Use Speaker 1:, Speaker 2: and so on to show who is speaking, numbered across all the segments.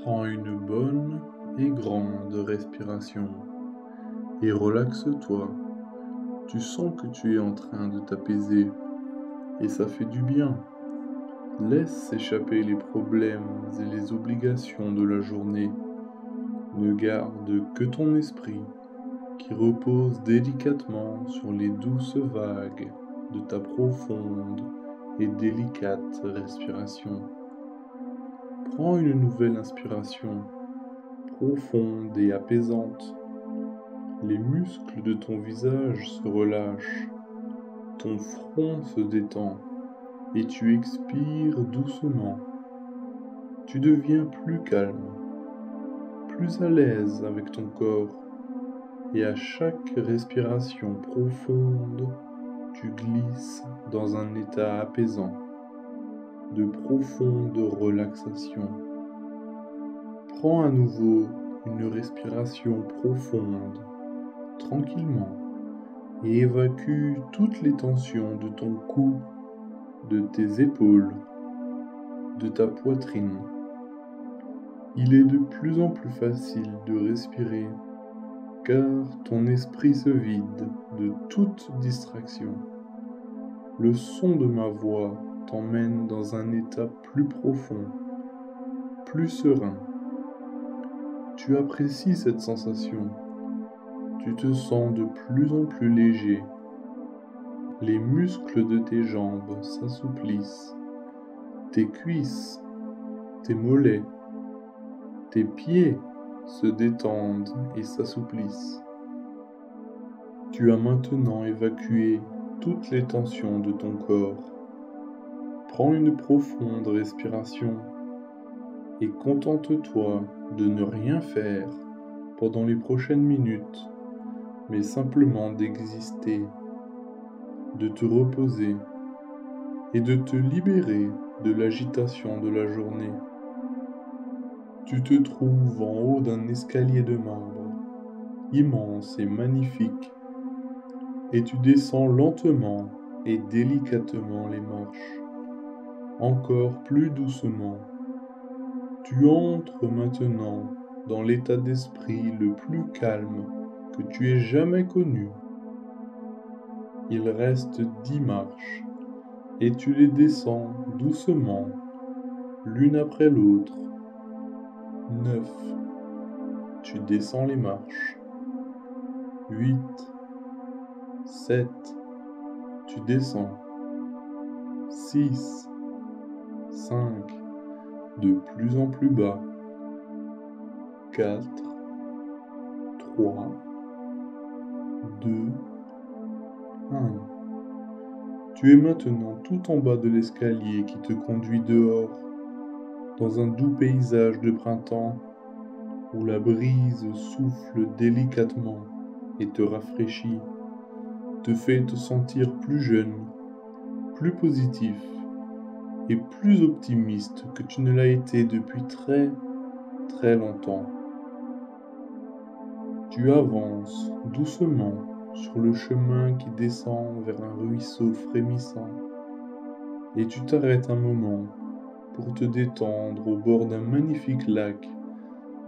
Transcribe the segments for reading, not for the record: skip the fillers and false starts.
Speaker 1: Prends une bonne et grande respiration et relaxe-toi. Tu sens que tu es en train de t'apaiser et ça fait du bien. Laisse s'échapper les problèmes et les obligations de la journée. Ne garde que ton esprit qui repose délicatement sur les douces vagues de ta profonde et délicate respiration. Prends une nouvelle inspiration, profonde et apaisante. Les muscles de ton visage se relâchent, ton front se détend et tu expires doucement. Tu deviens plus calme, plus à l'aise avec ton corps et à chaque respiration profonde, tu glisses dans un état apaisant, de profonde relaxation. Prends à nouveau une respiration profonde, tranquillement, et évacue toutes les tensions de ton cou, de tes épaules, de ta poitrine. Il est de plus en plus facile de respirer car ton esprit se vide de toute distraction. Le son de ma voix t'emmène dans un état plus profond, plus serein. Tu apprécies cette sensation. Tu te sens de plus en plus léger. Les muscles de tes jambes s'assouplissent. Tes cuisses, tes mollets, tes pieds se détendent et s'assouplissent. Tu as maintenant évacué toutes les tensions de ton corps. Prends une profonde respiration et contente-toi de ne rien faire pendant les prochaines minutes, mais simplement d'exister, de te reposer et de te libérer de l'agitation de la journée. Tu te trouves en haut d'un escalier de marbre, immense et magnifique, et tu descends lentement et délicatement les marches, encore plus doucement. Tu entres maintenant dans l'état d'esprit le plus calme que tu aies jamais connu. Il reste 10 marches, et tu les descends doucement, l'une après l'autre. 9. Tu descends les marches. 8. 7. Tu descends. 6. 5. De plus en plus bas. 4. 3. 2. 1. Tu es maintenant tout en bas de l'escalier qui te conduit dehors, dans un doux paysage de printemps où la brise souffle délicatement et te rafraîchit, te fait te sentir plus jeune, plus positif et plus optimiste que tu ne l'as été depuis très très longtemps. Tu avances doucement sur le chemin qui descend vers un ruisseau frémissant et tu t'arrêtes un moment pour te détendre au bord d'un magnifique lac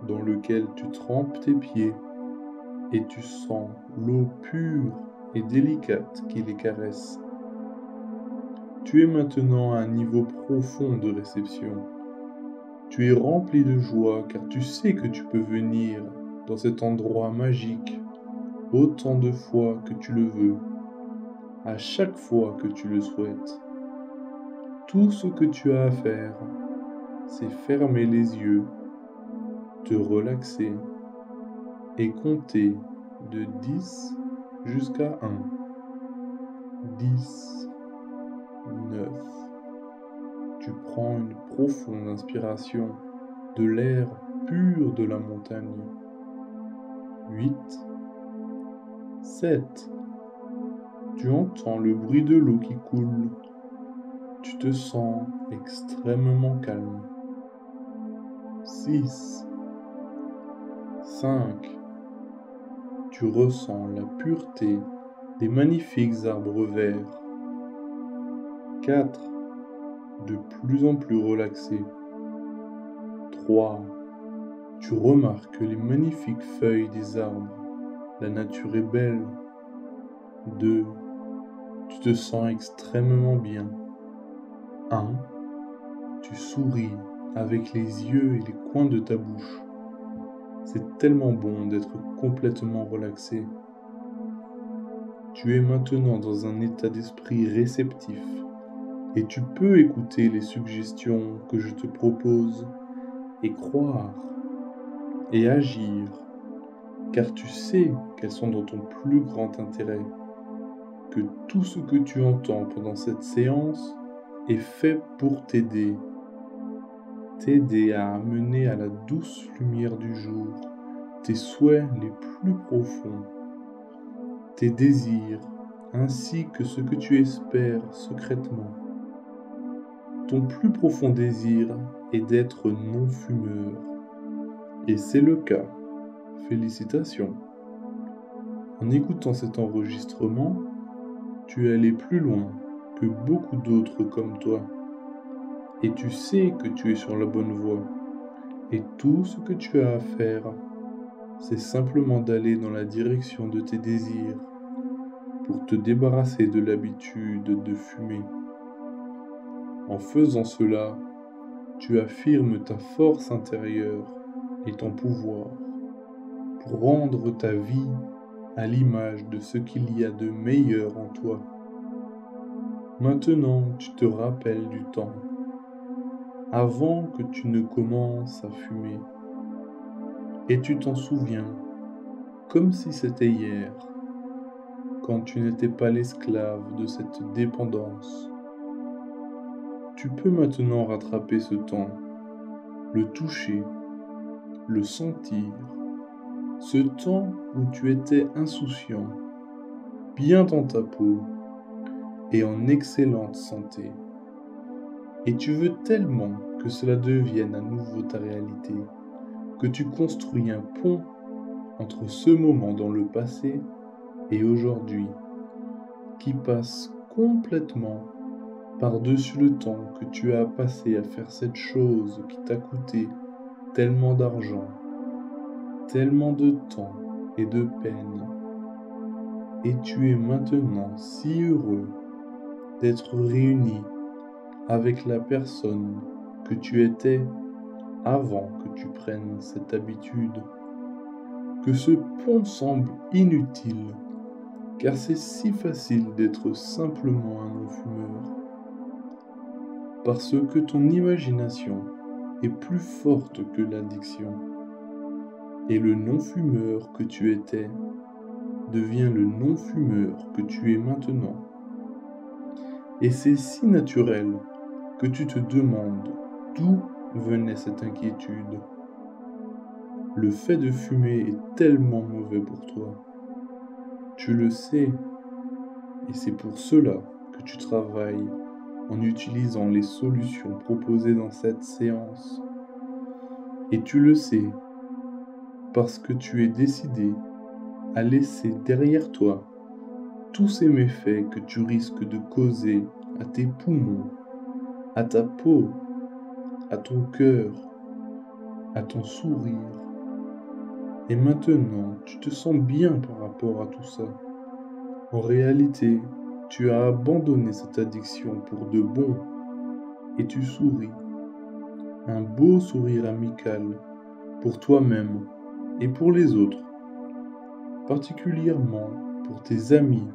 Speaker 1: dans lequel tu trempes tes pieds et tu sens l'eau pure et délicate qui les caresse. Tu es maintenant à un niveau profond de réception. Tu es rempli de joie car tu sais que tu peux venir dans cet endroit magique autant de fois que tu le veux, à chaque fois que tu le souhaites. Tout ce que tu as à faire, c'est fermer les yeux, te relaxer et compter de 10 jusqu'à 1. 10, 9. Tu prends une profonde inspiration de l'air pur de la montagne. 8, 7. Tu entends le bruit de l'eau qui coule. Tu te sens extrêmement calme. 6, 5. Tu ressens la pureté des magnifiques arbres verts. 4. De plus en plus relaxé. 3. Tu remarques les magnifiques feuilles des arbres. La nature est belle. 2. Tu te sens extrêmement bien. 1. Tu souris avec les yeux et les coins de ta bouche. C'est tellement bon d'être complètement relaxé. Tu es maintenant dans un état d'esprit réceptif et tu peux écouter les suggestions que je te propose et croire et agir, car tu sais qu'elles sont dans ton plus grand intérêt, que tout ce que tu entends pendant cette séance est fait pour t'aider à amener à la douce lumière du jour tes souhaits les plus profonds, tes désirs, ainsi que ce que tu espères secrètement. Ton plus profond désir est d'être non-fumeur. Et c'est le cas. Félicitations. En écoutant cet enregistrement, tu es allé plus loin que beaucoup d'autres comme toi. Et tu sais que tu es sur la bonne voie. Et tout ce que tu as à faire, c'est simplement d'aller dans la direction de tes désirs pour te débarrasser de l'habitude de fumer. En faisant cela, tu affirmes ta force intérieure et ton pouvoir pour rendre ta vie à l'image de ce qu'il y a de meilleur en toi. Maintenant, tu te rappelles du temps, avant que tu ne commences à fumer, et tu t'en souviens, comme si c'était hier, quand tu n'étais pas l'esclave de cette dépendance. Tu peux maintenant rattraper ce temps, le toucher, le sentir, ce temps où tu étais insouciant, bien dans ta peau et en excellente santé. Et tu veux tellement que cela devienne à nouveau ta réalité, que tu construis un pont entre ce moment dans le passé et aujourd'hui, qui passe complètement par-dessus le temps que tu as passé à faire cette chose qui t'a coûté tellement d'argent, tellement de temps et de peine. Et tu es maintenant si heureux d'être réuni avec la personne que tu étais avant que tu prennes cette habitude, que ce pont semble inutile, car c'est si facile d'être simplement un non-fumeur, parce que ton imagination est plus forte que l'addiction, et le non-fumeur que tu étais devient le non-fumeur que tu es maintenant. Et c'est si naturel que tu te demandes d'où venait cette inquiétude. Le fait de fumer est tellement mauvais pour toi. Tu le sais, et c'est pour cela que tu travailles en utilisant les solutions proposées dans cette séance. Et tu le sais, parce que tu es décidé à laisser derrière toi tous ces méfaits que tu risques de causer à tes poumons, à ta peau, à ton cœur, à ton sourire. Et maintenant, tu te sens bien par rapport à tout ça. En réalité, tu as abandonné cette addiction pour de bon et tu souris. Un beau sourire amical pour toi-même et pour les autres, particulièrement pour tes amis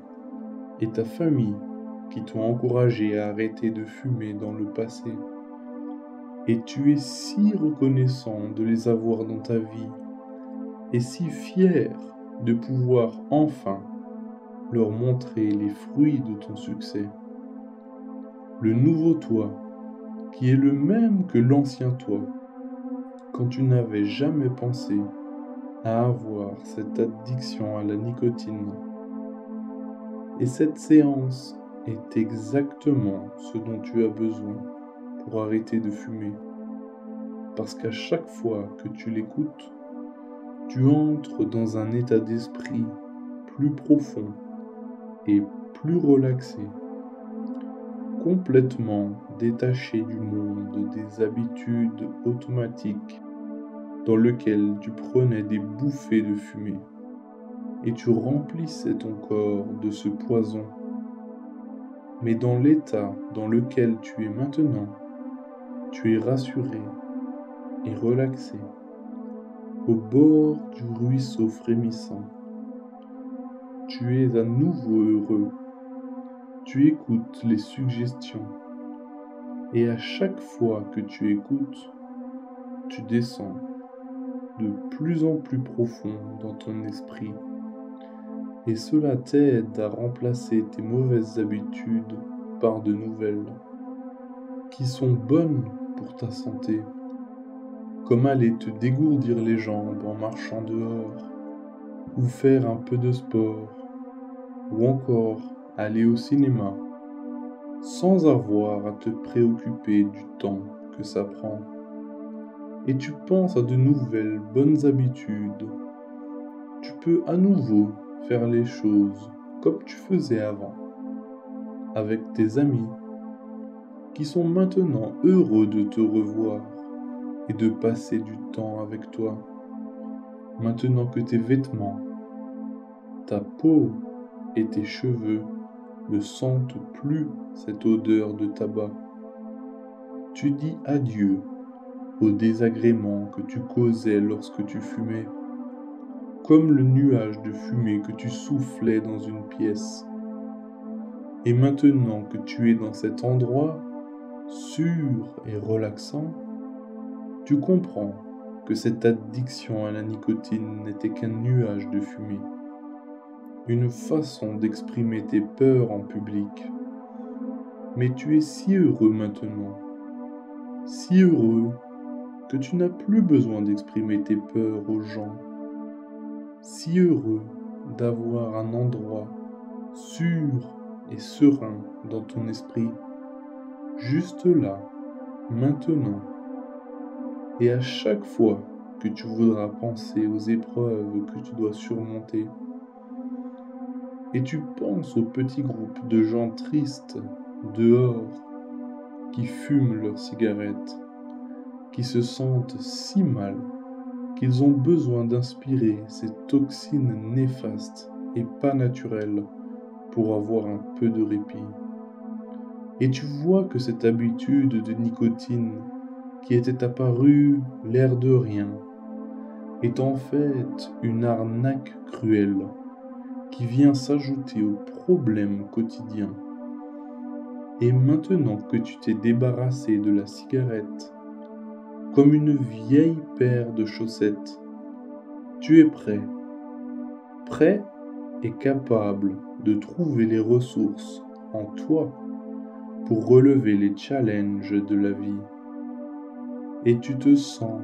Speaker 1: et ta famille qui t'ont encouragé à arrêter de fumer dans le passé. Et tu es si reconnaissant de les avoir dans ta vie et si fier de pouvoir enfin leur montrer les fruits de ton succès. Le nouveau toi, qui est le même que l'ancien toi, quand tu n'avais jamais pensé à avoir cette addiction à la nicotine. Et cette séance est exactement ce dont tu as besoin pour arrêter de fumer. Parce qu'à chaque fois que tu l'écoutes, tu entres dans un état d'esprit plus profond et plus relaxé, complètement détaché du monde des habitudes automatiques dans lequel tu prenais des bouffées de fumée et tu remplissais ton corps de ce poison. Mais dans l'état dans lequel tu es maintenant, tu es rassuré et relaxé, au bord du ruisseau frémissant. Tu es à nouveau heureux. Tu écoutes les suggestions et à chaque fois que tu écoutes, tu descends de plus en plus profond dans ton esprit et cela t'aide à remplacer tes mauvaises habitudes par de nouvelles qui sont bonnes pour ta santé, comme aller te dégourdir les jambes en marchant dehors, ou faire un peu de sport, ou encore aller au cinéma, sans avoir à te préoccuper du temps que ça prend. Et tu penses à de nouvelles bonnes habitudes. Tu peux à nouveau faire les choses comme tu faisais avant, avec tes amis, qui sont maintenant heureux de te revoir et de passer du temps avec toi. Maintenant que tes vêtements, ta peau et tes cheveux ne sentent plus cette odeur de tabac, tu dis adieu aux désagréments que tu causais lorsque tu fumais, comme le nuage de fumée que tu soufflais dans une pièce. Et maintenant que tu es dans cet endroit sûr et relaxant, tu comprends que cette addiction à la nicotine n'était qu'un nuage de fumée, une façon d'exprimer tes peurs en public. Mais tu es si heureux maintenant, si heureux que tu n'as plus besoin d'exprimer tes peurs aux gens, si heureux d'avoir un endroit sûr et serein dans ton esprit, juste là, maintenant. Et à chaque fois que tu voudras penser aux épreuves que tu dois surmonter, et tu penses aux petits groupes de gens tristes dehors qui fument leurs cigarettes, qui se sentent si mal qu'ils ont besoin d'inspirer ces toxines néfastes et pas naturelles pour avoir un peu de répit. Et tu vois que cette habitude de nicotine qui était apparue l'air de rien est en fait une arnaque cruelle qui vient s'ajouter aux problèmes quotidiens. Et maintenant que tu t'es débarrassé de la cigarette, comme une vieille paire de chaussettes, tu es prêt, prêt et capable de trouver les ressources en toi pour relever les challenges de la vie. Et tu te sens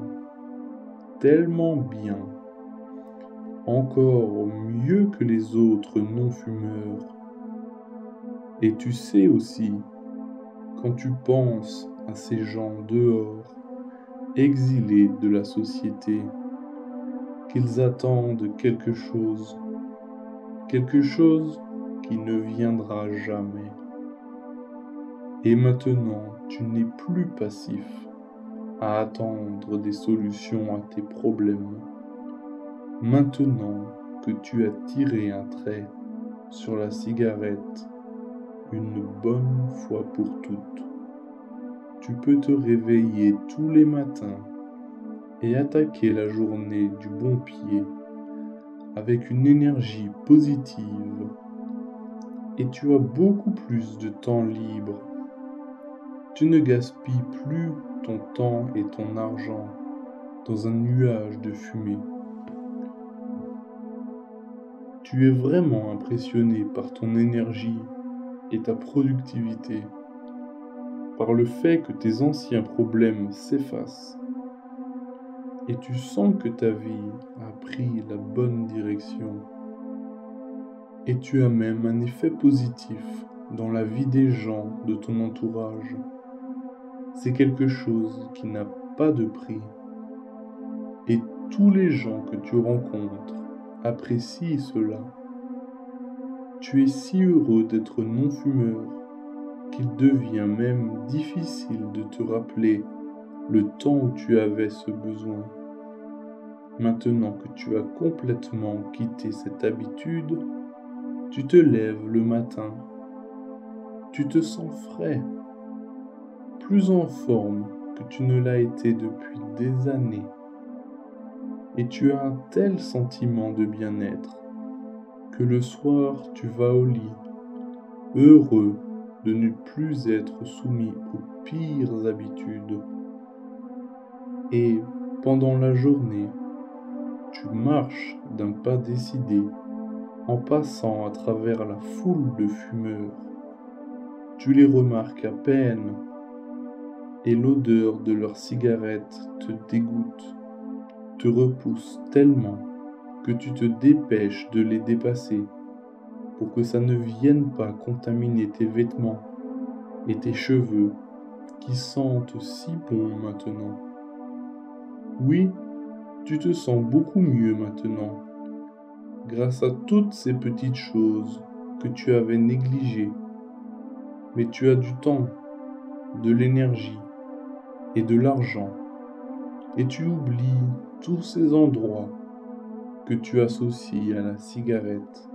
Speaker 1: tellement bien, encore mieux que les autres non-fumeurs. Et tu sais aussi, quand tu penses à ces gens dehors, exilés de la société, qu'ils attendent quelque chose qui ne viendra jamais. Et maintenant, tu n'es plus passif à attendre des solutions à tes problèmes. Maintenant que tu as tiré un trait sur la cigarette une bonne fois pour toutes, tu peux te réveiller tous les matins et attaquer la journée du bon pied avec une énergie positive et tu as beaucoup plus de temps libre. Tu ne gaspilles plus ton temps et ton argent dans un nuage de fumée. Tu es vraiment impressionné par ton énergie et ta productivité, par le fait que tes anciens problèmes s'effacent et tu sens que ta vie a pris la bonne direction. Et tu as même un effet positif dans la vie des gens de ton entourage. C'est quelque chose qui n'a pas de prix. Et tous les gens que tu rencontres apprécient cela. Tu es si heureux d'être non-fumeur qu'il devient même difficile de te rappeler le temps où tu avais ce besoin. Maintenant que tu as complètement quitté cette habitude, tu te lèves le matin, tu te sens frais, plus en forme que tu ne l'as été depuis des années, et tu as un tel sentiment de bien-être que le soir tu vas au lit, heureux de ne plus être soumis aux pires habitudes, et pendant la journée, tu marches d'un pas décidé en passant à travers la foule de fumeurs. Tu les remarques à peine et l'odeur de leurs cigarettes te dégoûte, te repousse tellement que tu te dépêches de les dépasser pour que ça ne vienne pas contaminer tes vêtements et tes cheveux qui sentent si bon maintenant. Oui, tu te sens beaucoup mieux maintenant grâce à toutes ces petites choses que tu avais négligées. Mais tu as du temps, de l'énergie et de l'argent, et tu oublies tous ces endroits que tu associes à la cigarette.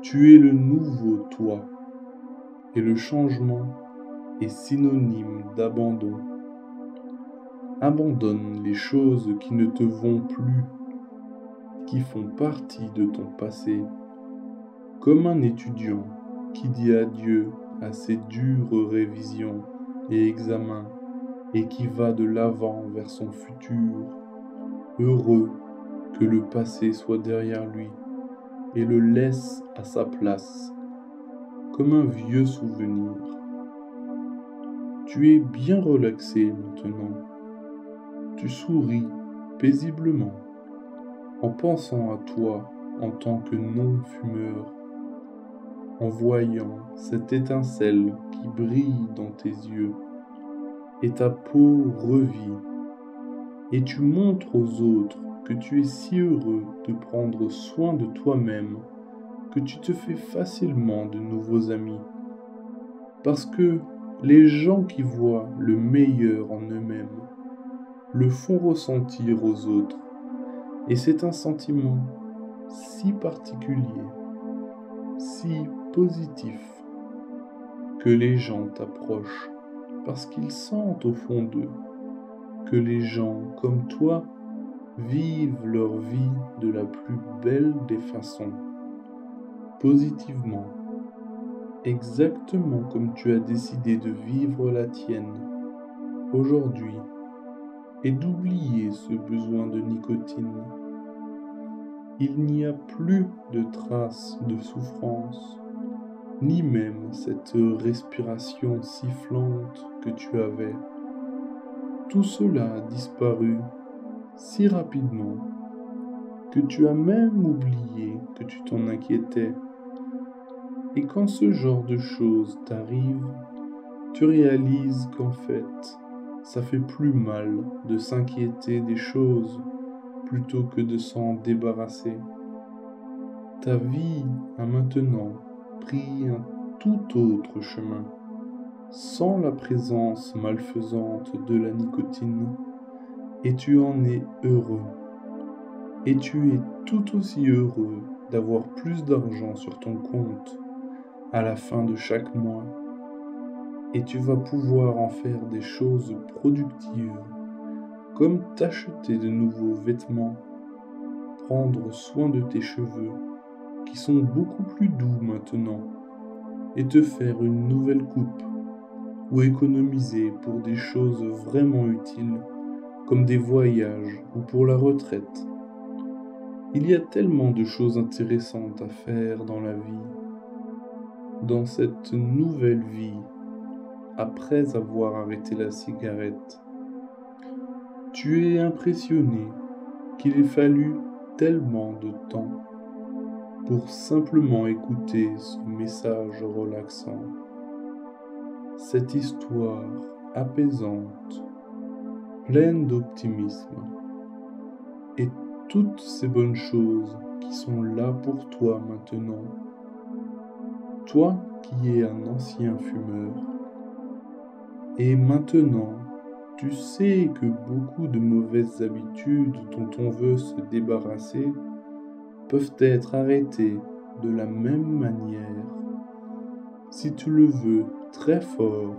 Speaker 1: Tu es le nouveau toi, et le changement est synonyme d'abandon. Abandonne les choses qui ne te vont plus, qui font partie de ton passé, comme un étudiant qui dit adieu à ses dures révisions et examens et qui va de l'avant vers son futur, heureux que le passé soit derrière lui et le laisse à sa place, comme un vieux souvenir. Tu es bien relaxé maintenant. Tu souris paisiblement en pensant à toi en tant que non-fumeur, en voyant cette étincelle qui brille dans tes yeux et ta peau revit, et tu montres aux autres que tu es si heureux de prendre soin de toi-même que tu te fais facilement de nouveaux amis. Parce que les gens qui voient le meilleur en eux-mêmes le font ressentir aux autres. Et c'est un sentiment si particulier, si positif, que les gens t'approchent parce qu'ils sentent au fond d'eux que les gens comme toi vivent leur vie de la plus belle des façons, positivement, exactement comme tu as décidé de vivre la tienne aujourd'hui et d'oublier ce besoin de nicotine. Il n'y a plus de traces de souffrance, ni même cette respiration sifflante que tu avais. Tout cela a disparu si rapidement que tu as même oublié que tu t'en inquiétais. Et quand ce genre de choses t'arrive, tu réalises qu'en fait, ça fait plus mal de s'inquiéter des choses plutôt que de s'en débarrasser. Ta vie a maintenant pris un tout autre chemin, sans la présence malfaisante de la nicotine, et tu en es heureux. Et tu es tout aussi heureux d'avoir plus d'argent sur ton compte à la fin de chaque mois, et tu vas pouvoir en faire des choses productives, comme t'acheter de nouveaux vêtements, prendre soin de tes cheveux, qui sont beaucoup plus doux maintenant, et te faire une nouvelle coupe, ou économiser pour des choses vraiment utiles, comme des voyages ou pour la retraite. Il y a tellement de choses intéressantes à faire dans la vie, dans cette nouvelle vie, après avoir arrêté la cigarette. Tu es impressionné qu'il ait fallu tellement de temps pour simplement écouter ce message relaxant, cette histoire apaisante, pleine d'optimisme, et toutes ces bonnes choses qui sont là pour toi maintenant. Toi qui es un ancien fumeur, et maintenant Tu sais que beaucoup de mauvaises habitudes dont on veut se débarrasser peuvent être arrêtées de la même manière. Si tu le veux très fort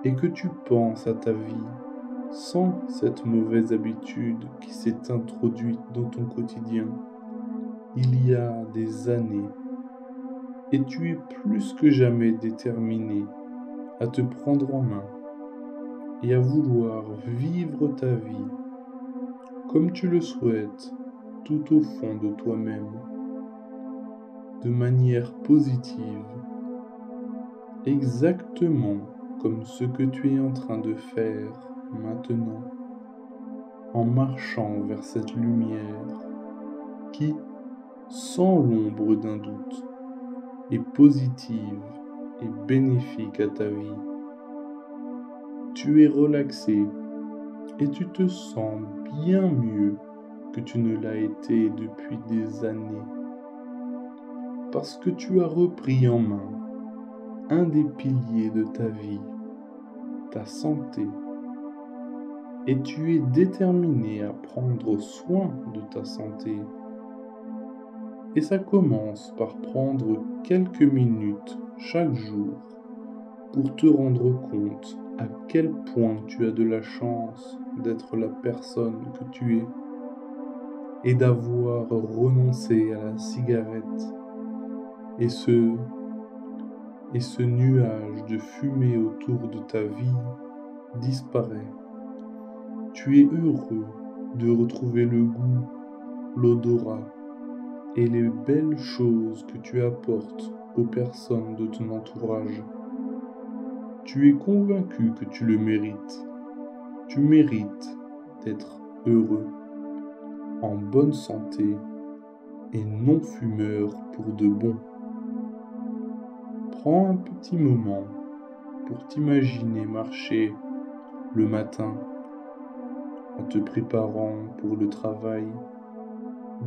Speaker 1: et que tu penses à ta vie sans cette mauvaise habitude qui s'est introduite dans ton quotidien il y a des années, et tu es plus que jamais déterminé à te prendre en main et à vouloir vivre ta vie comme tu le souhaites tout au fond de toi-même, de manière positive, exactement comme ce que tu es en train de faire maintenant, en marchant vers cette lumière qui, sans l'ombre d'un doute, est positive et bénéfique à ta vie. Tu es relaxé et tu te sens bien mieux que tu ne l'as été depuis des années, parce que tu as repris en main un des piliers de ta vie, ta santé, et tu es déterminé à prendre soin de ta santé. Et ça commence par prendre quelques minutes chaque jour pour te rendre compte à quel point tu as de la chance d'être la personne que tu es et d'avoir renoncé à la cigarette et ce nuage de fumée autour de ta vie disparaît. Tu es heureux de retrouver le goût, l'odorat et les belles choses que tu apportes aux personnes de ton entourage. Tu es convaincu que tu le mérites. Tu mérites d'être heureux, en bonne santé et non fumeur pour de bon. Prends un petit moment pour t'imaginer marcher le matin en te préparant pour le travail,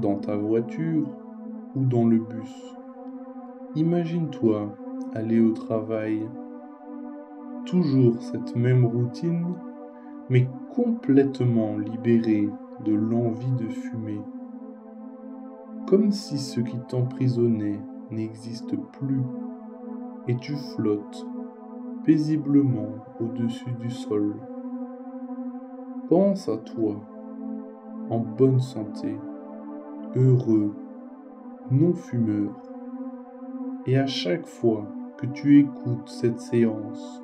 Speaker 1: dans ta voiture ou dans le bus. Imagine-toi aller au travail, toujours cette même routine, mais complètement libéré de l'envie de fumer, comme si ce qui t'emprisonnait n'existe plus et tu flottes paisiblement au-dessus du sol. Pense à toi, en bonne santé, heureux, non fumeur, et à chaque fois que tu écoutes cette séance,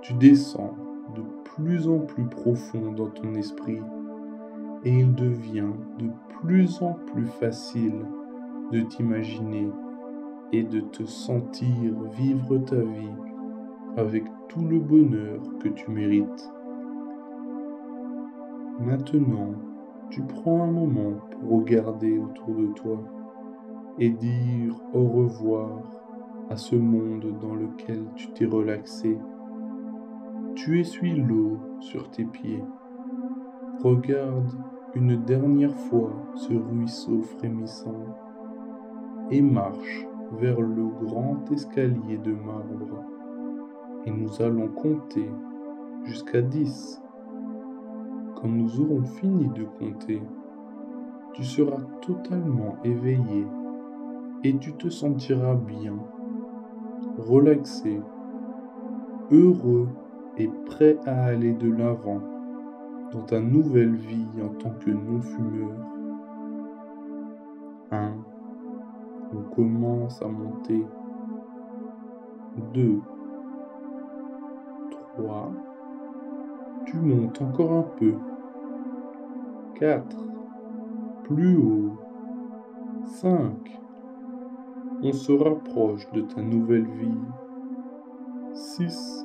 Speaker 1: tu descends de plus en plus profond dans ton esprit et il devient de plus en plus facile de t'imaginer et de te sentir vivre ta vie avec tout le bonheur que tu mérites. Maintenant, tu prends un moment pour regarder autour de toi et dire au revoir à ce monde dans lequel tu t'es relaxé. Tu essuies l'eau sur tes pieds. Regarde une dernière fois ce ruisseau frémissant et marche vers le grand escalier de marbre. Et nous allons compter jusqu'à 10. Quand nous aurons fini de compter, tu seras totalement éveillé et tu te sentiras bien, relaxé, heureux et prêt à aller de l'avant dans ta nouvelle vie en tant que non-fumeur. 1. On commence à monter. 2. 3. Tu montes encore un peu. 4. Plus haut. 5. On se rapproche de ta nouvelle vie. 6.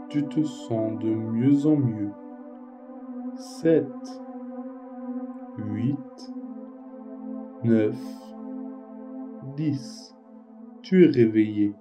Speaker 1: Tu te sens de mieux en mieux. 7. 8. 9. 10. Tu es réveillé.